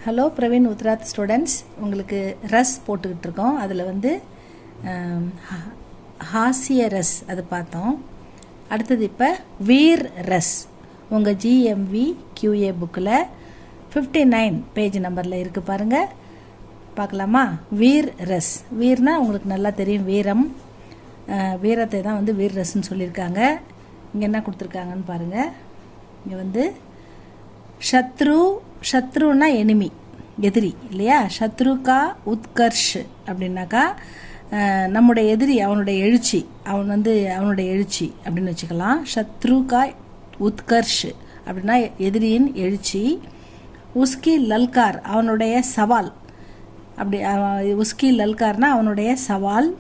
Hello Praveen Uttarardh students, உங்களுக்கு ரஸ் போட்டுக்கிட்டு இருக்கோம். அதில் வந்து ஹாஸ்ய ரஸ் அது பார்த்தோம். அடுத்தது இப்போ வீர் ரஸ் உங்கள் ஜிஎம்வி கியூஏ புக்கில் 59 பேஜ் நம்பரில் இருக்குது பாருங்கள், பார்க்கலாமா? வீர் ரஸ். வீர்னா உங்களுக்கு நல்லா தெரியும், வீரம், வீரத்தை தான் வந்து வீர் ரஸ்ன்னு சொல்லியிருக்காங்க. இங்கே என்ன கொடுத்துருக்காங்கன்னு பாருங்கள். இங்கே வந்து சத்ருன்னா எனிமி, எதிரி இல்லையா? சத்ருகா உத்கர்ஷ் அப்படின்னாக்கா நம்முடைய எதிரி, அவனுடைய எழுச்சி, அவனுடைய எழுச்சி அப்படின்னு வச்சுக்கலாம். சத்ருகா உத்கர்ஷ் அப்படின்னா எதிரியின் எழுச்சி. உஸ்கி லல்கார் அவனுடைய சவால், அப்படி உஸ்கி லல்கார்னா அவனுடைய சவால்.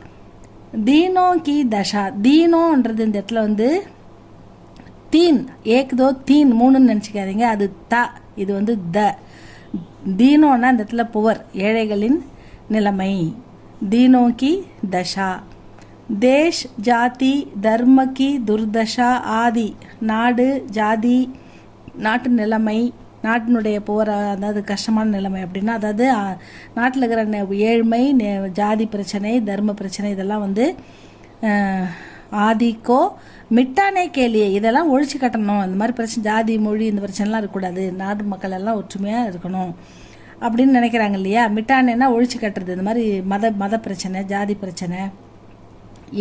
தீனோ கி தஷா, தீனோன்றது இந்த இடத்துல வந்து தீன், ஏக்தோ தீன் மூணுன்னு நினச்சிக்காதீங்க, அது த, இது வந்து த. தீனோன்னா இந்த இடத்துல புவர், ஏழைகளின் நிலைமை. தீனோ கி தஷா. தேஷ் ஜாதி தர்ம கி துர்தஷா ஆதி, நாடு ஜாதி, நாட்டு நிலைமை, நாட்டினுடைய புவர், அதாவது கஷ்டமான நிலைமை அப்படின்னா, அதாவது நாட்டில் இருக்கிற ஏழ்மை, ஜாதி பிரச்சனை, தர்ம பிரச்சனை, இதெல்லாம் வந்து ஆதிக்கோ மிட்டானே கேலியே, இதெல்லாம் ஒழிச்சு கட்டணும். இந்த மாதிரி பிரச்சனை, ஜாதி மொழி இந்த பிரச்சனைலாம் இருக்கக்கூடாது, நாட்டு மக்கள் எல்லாம் ஒற்றுமையாக இருக்கணும் அப்படின்னு நினைக்கிறாங்க இல்லையா? மிட்டானேன்னா ஒழிச்சு கட்டுறது. இந்த மாதிரி மத பிரச்சனை, ஜாதி பிரச்சனை,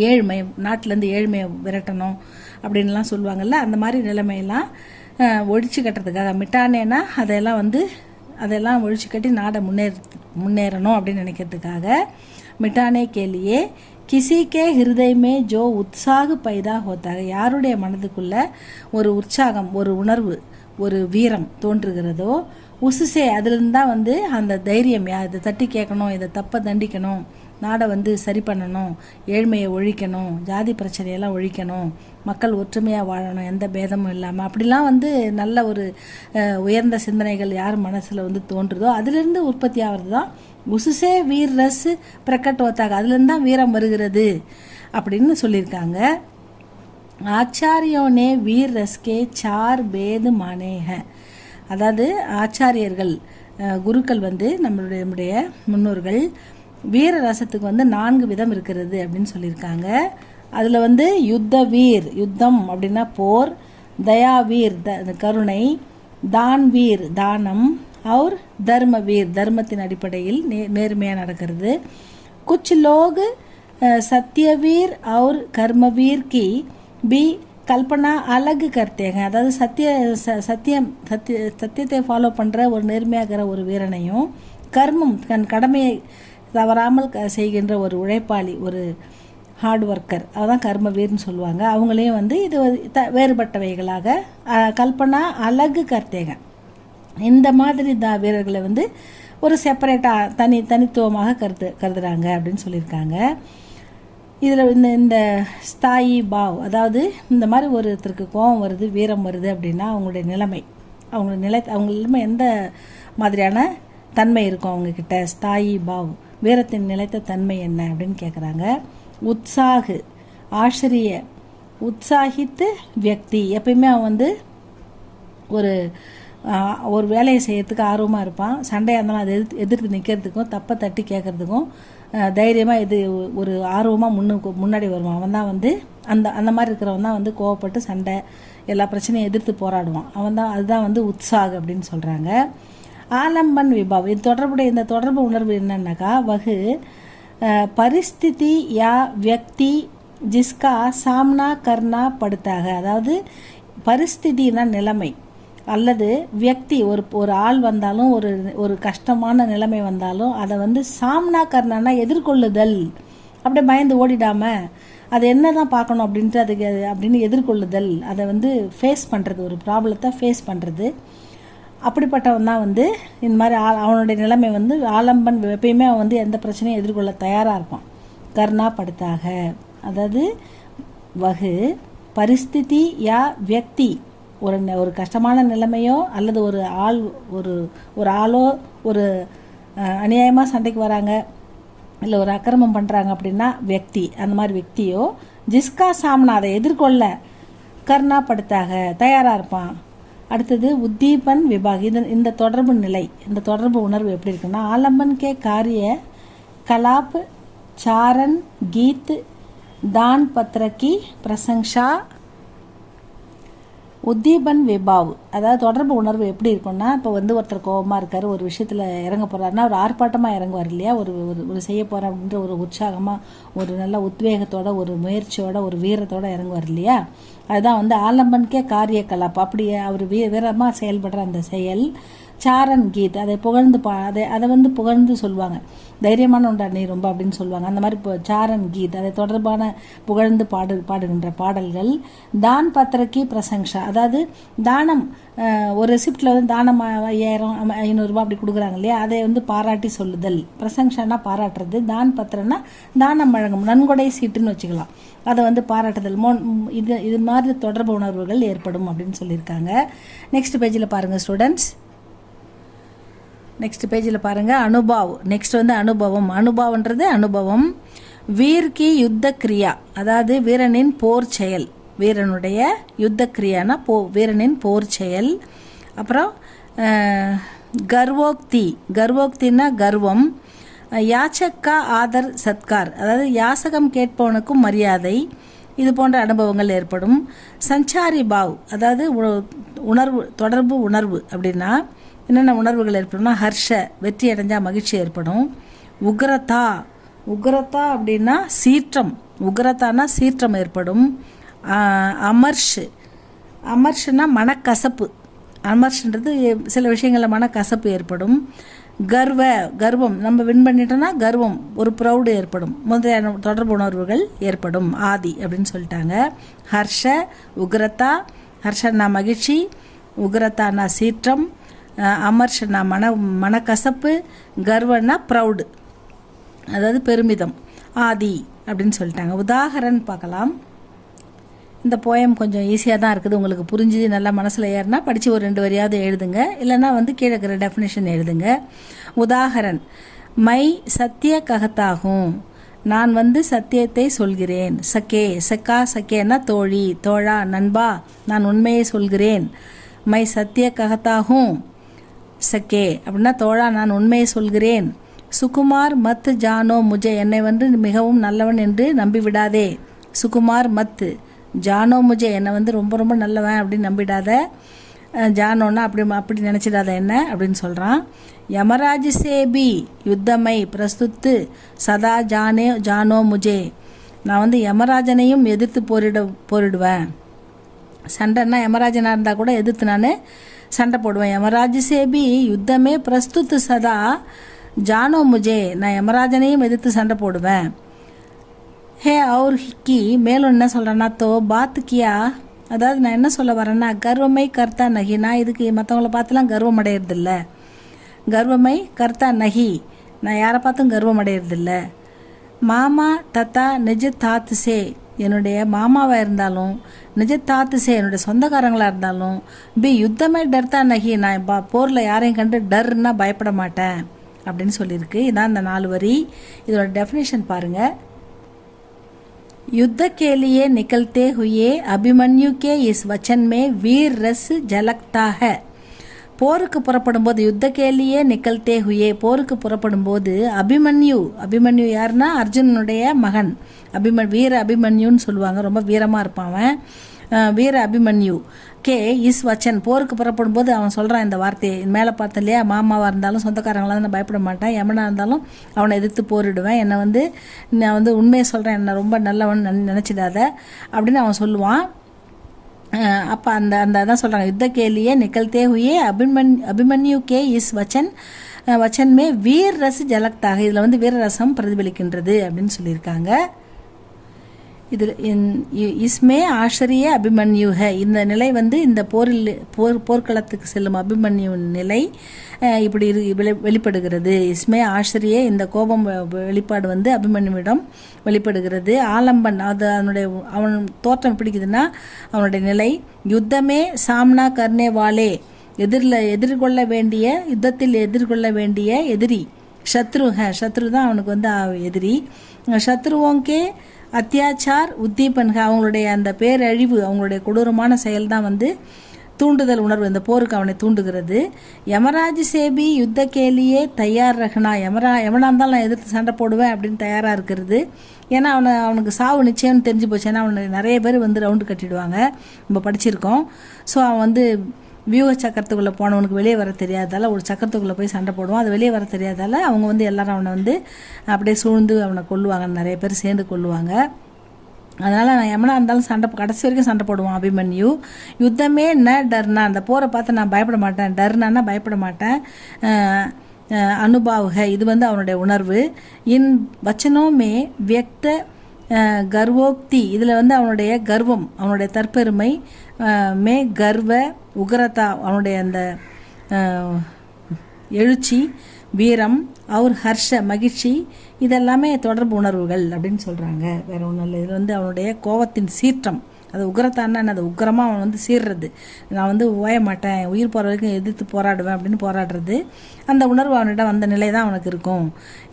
ஏழ்மை, நாட்டிலேருந்து ஏழ்மையை விரட்டணும் அப்படின்லாம் சொல்லுவாங்கள்ல, அந்த மாதிரி நிலைமையெல்லாம் ஒழிச்சு கட்டுறதுக்காக. மிட்டானேன்னா அதெல்லாம் ஒழிச்சு கட்டி நாடை முன்னேறணும் அப்படின்னு நினைக்கிறதுக்காக. மிட்டானே கேலியே கிசி கே ஹிருதயமே ஜோ உற்சாக பைதா ஹோத்தாக, யாருடைய மனதுக்குள்ள ஒரு உற்சாகம், ஒரு உணர்வு, ஒரு வீரம் தோன்றுகிறதோ, உசுசே அதிலிருந்து தான் வந்து அந்த தைரியம், இதை தட்டி கேட்கணும், இதை தப்பை தண்டிக்கணும், நாடை வந்து சரி பண்ணணும், ஏழ்மையை ஒழிக்கணும், ஜாதி பிரச்சனையெல்லாம் ஒழிக்கணும், மக்கள் ஒற்றுமையாக வாழணும், எந்த பேதமும் இல்லாமல், அப்படிலாம் வந்து நல்ல ஒரு உயர்ந்த சிந்தனைகள் யார் மனசில் வந்து தோன்றுதோ அதிலிருந்து உற்பத்தி ஆகிறது தான் உசுசே வீர் ரஸ் பிரகட் ஹோத்தாக, அதுலேருந்து தான் வீரம் வருகிறது அப்படின்னு சொல்லியிருக்காங்க. ஆச்சாரியோனே வீர் ரஸ்கே சார் பேது மானேக, அதாவது ஆச்சாரியர்கள், குருக்கள் வந்து நம்முடைய முன்னோர்கள் வீர ரசத்துக்கு வந்து 4 விதம் இருக்கிறது அப்படின்னு சொல்லியிருக்காங்க. அதில் வந்து யுத்த வீர், யுத்தம் அப்படின்னா போர், தயா வீர் கருணை, தான் வீர் தானம், और தர்மவீர் தர்மத்தின் அடிப்படையில் நேர்மையாக நடக்கிறது. कुछ लोग सत्यवीर और कर्मवीर की भी கல்பனா அழகு கர்த்தேங்க, அதாவது சத்தியத்தை ஃபாலோ பண்ணுற ஒரு நேர்மையாகிற ஒரு வீரனையும், கர்மம் கடமையை தவறாமல் செய்கின்ற ஒரு உழைப்பாளி, ஒரு ஹார்ட் ஒர்க்கர், அதுதான் கர்மவீர்னு சொல்லுவாங்க. அவங்களையும் வந்து இது வேறுபட்டவைகளாக கல்பனா அழகு கர்த்தேங்க. இந்த மாதிரி வீரர்களை வந்து ஒரு செப்பரேட்டாக தனித்துவமாக கருதுறாங்க அப்படின்னு சொல்லியிருக்காங்க. இதில் இந்த ஸ்தாயி பாவ், அதாவது இந்த மாதிரி ஒருத்தருக்கு கோபம் வருது, வீரம் வருது அப்படின்னா அவங்களுடைய நிலைமை, அவங்க எந்த மாதிரியான தன்மை இருக்கும் அவங்கக்கிட்ட, ஸ்தாயி பாவ், வீரத்தின் நிலைத்த தன்மை என்ன அப்படின்னு கேட்குறாங்க. உற்சாகு ஆச்சரிய, உற்சாகித்து வியக்தி, எப்பயுமே அவன் வந்து ஒரு வேலையை செய்யறதுக்கு ஆர்வமாக இருப்பான். சண்டையாக இருந்தாலும் அதை எதிர்த்து நிற்கிறதுக்கும், தப்பை தட்டி கேட்கறதுக்கும் தைரியமாக ஒரு ஆர்வமாக முன்னாடி வருவான். அவன் தான் வந்து அந்த மாதிரி இருக்கிறவன் தான் வந்து கோவப்பட்டு சண்டை, எல்லா பிரச்சனையும் எதிர்த்து போராடுவான். அதுதான் வந்து உற்சாக அப்படின்னு சொல்கிறாங்க. ஆலம்பன் விபாவ், இந்த தொடர்பு உணர்வு என்னன்னாக்கா, வகு பரிஸ்திதி யா வியக்தி ஜிஸ்கா சாம்னா கர்னா படுத்தாக, அதாவது பரிஸ்திதினா நிலைமை, அல்லது வியக்தி, ஒரு ஆள் வந்தாலும், ஒரு கஷ்டமான நிலைமை வந்தாலும் அதை வந்து சாம்னா கர்ணானா எதிர்கொள்ளுதல், அப்படியே பயந்து ஓடிடாம அது என்ன தான் பார்க்கணும் அப்படின்ட்டு அப்படின்னு எதிர்கொள்ளுதல், அதை வந்து ஃபேஸ் பண்ணுறது, ஒரு ப்ராப்ளத்தை ஃபேஸ் பண்ணுறது. அப்படிப்பட்டவன் தான் வந்து இந்த மாதிரி அவனுடைய நிலைமை வந்து ஆலம்பன், எப்பயுமே அவன் வந்து எந்த பிரச்சனையும் எதிர்கொள்ள தயாராக இருப்பான். கர்ணா படுத்தாக, அதாவது வகு பரிஸ்திதி யா வியக்தி, ஒரு கஷ்டமான நிலைமையோ, அல்லது ஒரு ஆளோ ஒரு அநியாயமாக சண்டைக்கு வராங்க, இல்லை ஒரு அக்கிரமம் பண்ணுறாங்க அப்படின்னா வியக்தி, அந்த மாதிரி வியக்தியோ, ஜிஸ்கா சாம்னா அதை எதிர்கொள்ள கர்ணா படுத்தாக தயாராக இருப்பான். அடுத்தது உத்தீபன் விபாக். இந்த தொடர்பு நிலை, இந்த தொடர்பு உணர்வு எப்படி இருக்குன்னா, ஆலம்பன் கே காரிய கலாப் சாரன் கீத் தான் பத்ர கி பிரசங்ஷா உத்தீபன் விபாவ். அதாவது தொடர்பு உணர்வு எப்படி இருக்கும்னா, இப்போ ஒருத்தர் கோபமாக இருக்கார், ஒரு விஷயத்தில் இறங்க போகிறாருன்னா ஒரு ஆர்ப்பாட்டமாக இறங்குவார் இல்லையா, ஒரு செய்ய போகிறேன் அப்படின்ற ஒரு உற்சாகமாக, ஒரு நல்ல உத்வேகத்தோட, ஒரு முயற்சியோட, ஒரு வீரத்தோடு இறங்குவார் இல்லையா. அதுதான் ஆலம்பன்கே காரிய கலாப். அப்படியே அவர் வீரமாக செயல்படுற அந்த செயல். சாரன் கீத், அதை புகழ்ந்து அதை புகழ்ந்து சொல்லுவாங்க, தைரியமான ஒன்றா நீ ரொம்ப அப்படின்னு சொல்லுவாங்க. அந்த மாதிரி இப்போ சாரன் கீத், அதை தொடர்பான புகழ்ந்து பாடுகின்ற பாடல்கள். தான் பத்திரக்கி பிரசங்ஷா, அதாவது தானம், ஒரு ரெசிப்டில் தானம் 5000 500 அப்படி கொடுக்குறாங்க இல்லையா, அதை பாராட்டி சொல்லுதல். பிரசங்ஷானா பாராட்டுறது, தான் பத்திரன்னா தானம் வழங்கும், நன்கொடை சீட்டுன்னு வச்சுக்கலாம், அதை பாராட்டுதல். இது மாதிரி தொடர்பு உணர்வுகள் ஏற்படும் அப்படின்னு சொல்லியிருக்காங்க. நெக்ஸ்ட் பேஜில் பாருங்கள் ஸ்டூடெண்ட்ஸ், நெக்ஸ்ட் பேஜில் பாருங்கள் அனுபவ். நெக்ஸ்ட் அனுபவம். அனுபவன்றது அனுபவம். வீர் கி யுத்த கிரியா, அதாவது வீரனின் போர் செயல். வீரனுடைய யுத்த கிரியானா வீரனின் போர் செயல். அப்புறம் கர்வோக்தி, கர்வோக்தின்னா கர்வம். யாச்சக்கா ஆதர் சத்கார், அதாவது யாசகம் கேட்பவனுக்கும் மரியாதை. இது போன்ற அனுபவங்கள் ஏற்படும். சஞ்சாரி பாவ், அதாவது உணர்வு, தொடர்பு உணர்வு அப்படின்னா என்னென்ன உணர்வுகள் ஏற்படும்னா, ஹர்ஷ, வெற்றி அடைஞ்சால் மகிழ்ச்சி ஏற்படும். உக்ரதா, உக்ரதா அப்படின்னா சீற்றம், உக்ரதானா சீற்றம் ஏற்படும். அமர்ஷ், அமர்ஷ்னா மனக்கசப்பு, அமர்ஷ்ன்றது சில விஷயங்களில் மனக்கசப்பு ஏற்படும். கர்வம், நம்ம வின் பண்ணிட்டோம்னா கர்வம், ஒரு ப்ரௌடு ஏற்படும். முதலியான தொடர்பு உணர்வுகள் ஏற்படும். ஆதி அப்படின்னு சொல்லிட்டாங்க. ஹர்ஷ, உக்ரதா, ஹர்ஷன்னா மகிழ்ச்சி, உக்ரதானா சீற்றம், அமர்ஷனா மனக்கசப்பு, கர்வன்னா ப்ரௌடு, அதாவது பெருமிதம், ஆதி அப்படின்னு சொல்லிட்டாங்க. உதாகரன் பார்க்கலாம். இந்த போயம் கொஞ்சம் ஈஸியாக தான் இருக்குது, உங்களுக்கு புரிஞ்சு நல்லா மனசில் ஏறினா படித்து ஒரு 2 வரியாவது எழுதுங்க, இல்லைன்னா கீழே இருக்கிற டெஃபினேஷன் எழுதுங்க. உதாகரன், மை சத்திய ககத்தாகும், நான் சத்தியத்தை சொல்கிறேன். சக்கே, சக்கா சக்கேன்னா தோழி, தோழா, நண்பா, நான் உண்மையை சொல்கிறேன். மை சத்திய ககத்தாகும் சக்கே அப்படின்னா தோழா, நான் உண்மையை சொல்கிறேன். சுகுமார் மத் ஜானோ முஜே, என்னை மிகவும் நல்லவன் என்று நம்பிவிடாதே. சுகுமார் மத் ஜானோ முஜே, என்னை ரொம்ப ரொம்ப நல்லவன் அப்படின்னு நம்பிடாத. ஜானோன்னா அப்படி நினச்சிடாத என்ன அப்படின்னு சொல்கிறான். யமராஜ் சேபி யுத்தமை பிரஸ்துத்து சதா ஜானோ முஜே, நான் யமராஜனையும் எதிர்த்து போரிடுவேன். சண்டைன்னா யமராஜனாக இருந்தால் கூட எதிர்த்து நான் சண்டை போடுவேன். யமராஜ் சேபி யுத்தமே பிரஸ்துத்து சதா ஜானோ முஜே, நான் யமராஜனையும் எதிர்த்து சண்டை போடுவேன். ஹே அவர் ஹிக்கி, மேலும் என்ன சொல்கிறேன்னா, தோ பாத் கியா, அதாவது நான் என்ன சொல்ல வரேன்னா, கர்வமை கர்த்தா நகி, நான் இதுக்கு மற்றவங்கள பார்த்துலாம் கர்வம் அடையிறதில்ல. கர்வமை கர்த்தா நகி, நான் யாரை பார்த்தும் கர்வம் அடையிறதில்ல. மாமா தத்தா நிஜ தாத்து சே, என்னுடைய மாமாவாக இருந்தாலும், நிஜ தாத்து சே என்னுடைய சொந்தக்காரங்களாக இருந்தாலும், யுத்தமே டர்த்தா நகி, நான் போரில் யாரையும் கண்டு டர்னா பயப்பட மாட்டேன் அப்படின்னு சொல்லியிருக்கு. இதான் இந்த 4 வரி. இதோட டெஃபினேஷன் பாருங்கள். युद्ध के लिए निकलते हुए अभिमन्यु के इस वचन में वीर रस झलकता है. போருக்கு புறப்படும் போது, யுத்த கேலியே நிகழ்த்தே ஹுயே, போருக்கு புறப்படும் போது அபிமன்யு யாருன்னா அர்ஜுனனுடைய மகன், வீர அபிமன்யுன்னு சொல்லுவாங்க, ரொம்ப வீரமாக இருப்பான் அவன். வீர அபிமன்யு கே இஸ் வச்சன், போருக்கு புறப்படும் போது அவன் சொல்கிறான் இந்த வார்த்தையை, மேலே பார்த்தேன் இல்லையா, மாமாவாக இருந்தாலும் சொந்தக்காரங்களாம் நான் பயப்பட மாட்டேன், எமனாக இருந்தாலும் அவனை எதிர்த்து போரிடுவேன், என்னை நான் உண்மையை சொல்கிறேன், என்னை ரொம்ப நல்லவன் நினச்சிடாத அப்படின்னு அவன் சொல்லுவான். அப்போ அதான் சொல்கிறாங்க, யுத்த கேலியே நிகழ்த்தே ஹுயே அபிமன்யு கே இஸ் வச்சன் மே வீர் ரஸ் ஜலக்தாக, இதில் வீரரசம் பிரதிபலிக்கின்றது அப்படின்னு சொல்லியிருக்காங்க. இதில் இஸ்மே ஆச்சரிய அபிமன்யு ஹே, இந்த நிலை இந்த போர்க்களத்துக்கு செல்லும் அபிமன்யு நிலை இப்படி வெளிப்படுகிறது. இஸ்மே ஆச்சரிய, இந்த கோபம் வெளிப்பாடு அபிமன்யுவிடம் வெளிப்படுகிறது. ஆலம்பன், அது அவன் தோற்றம் பிடிக்குதுன்னா அவனுடைய நிலை. யுத்தமே சாம்னா கர்னே வாலே, எதிர்கொள்ள வேண்டிய, யுத்தத்தில் எதிர்கொள்ள வேண்டிய எதிரி. சத்ரு தான் அவனுக்கு எதிரி. சத்ருவோங்கே அத்தியாச்சார் உத்தீபன்க, அவங்களுடைய அந்த பேரழிவு, அவங்களுடைய கொடூரமான செயல் தான் தூண்டுதல் உணர்வு, இந்த போருக்கு அவனை தூண்டுகிறது. யமராஜ் சேபி யுத்த கேலியே தயார் ரகனா, எவனாக இருந்தாலும் நான் எதிர்த்து சண்டை போடுவேன் அப்படின்னு தயாராக இருக்கிறது. ஏன்னா அவனுக்கு சாவு நிச்சயம்னு தெரிஞ்சு போச்சு. ஏன்னா அவனை நிறைய பேர் வந்து ரவுண்டு கட்டிடுவாங்க, நம்ம படிச்சிருக்கோம். ஸோ அவன் வந்து வியூக சக்கரத்துக்குள்ளே போனவனுக்கு வெளியே வர தெரியாதால ஒரு சக்கரத்துக்குள்ளே போய் சண்டை போடுவான். அது வெளியே வர தெரியாதால அவங்க வந்து எல்லாரும் அவனை வந்து அப்படியே சூழ்ந்து அவனை கொல்லுவாங்க, நிறைய பேர் சேர்ந்து கொல்லுவாங்க. அதனால் நான் எமனாக இருந்தாலும் கடைசி வரைக்கும் சண்டை போடுவான் அபிமன்யு. யுத்தமே ந டர்னா, அந்த போரை பார்த்து நான் பயப்பட மாட்டேன், டர்னான்னா பயப்பட மாட்டேன். அனுபாவுக, இது வந்து அவனுடைய உணர்வு. இன் வச்சனோமே வியக்த கர்வோக்தி, இதில் வந்து அவனுடைய கர்வம், அவனுடைய தற்பெருமை. மே கர்வ உக்ரதா, அவனுடைய அந்த எழுச்சி, வீரம், அவர் ஹர்ஷ மகிழ்ச்சி, இதெல்லாமே தொடர்பு உணர்வுகள் அப்படின்னு சொல்கிறாங்க. வேறு ஒன்றும் இல்லை. இது வந்து அவனுடைய கோபத்தின் சீற்றம். அது உக்ரத்தான்னா அது உக்ரமாக அவன் வந்து சீர்றது. நான் வந்து ஓய மாட்டேன், உயிர் போகிற வரைக்கும் எதிர்த்து போராடுவேன் அப்படின்னு போராடுறது. அந்த உணர்வு அவனிடம் அந்த நிலை தான் அவனுக்கு இருக்கும்.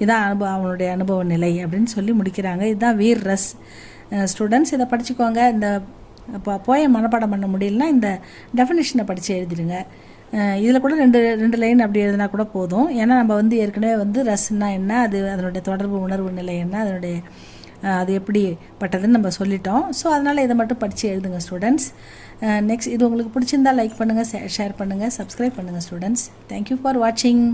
இதான் அவனுடைய அனுபவ நிலை அப்படின்னு சொல்லி முடிக்கிறாங்க. இதுதான் வீர் ரஸ். ஸ்டூடெண்ட்ஸ் இதை படிச்சுக்கோங்க. இந்த போயம் மனப்பாடம் பண்ண முடியலன்னா இந்த டெஃபினிஷனை படித்து எழுதிடுங்க. இதில் கூட ரெண்டு லைன் அப்படி எழுதினா கூட போதும். ஏன்னா நம்ம வந்து ஏற்கனவே வந்து ரஸ்னா என்ன, அது அதனுடைய தொடர்பு உணர்வு நிலை என்ன, அதனுடைய அது எப்படி பட்டதுன்னு நம்ம சொல்லிட்டோம். ஸோ அதனால் இதை மட்டும் படித்து எழுதுங்க ஸ்டூடெண்ட்ஸ். நெக்ஸ்ட் இது உங்களுக்கு பிடிச்சிருந்தால் லைக் பண்ணுங்கள், ஷேர் பண்ணுங்கள், சப்ஸ்கிரைப் பண்ணுங்கள் ஸ்டூடெண்ட்ஸ். தேங்க்யூ ஃபார் வாட்சிங்.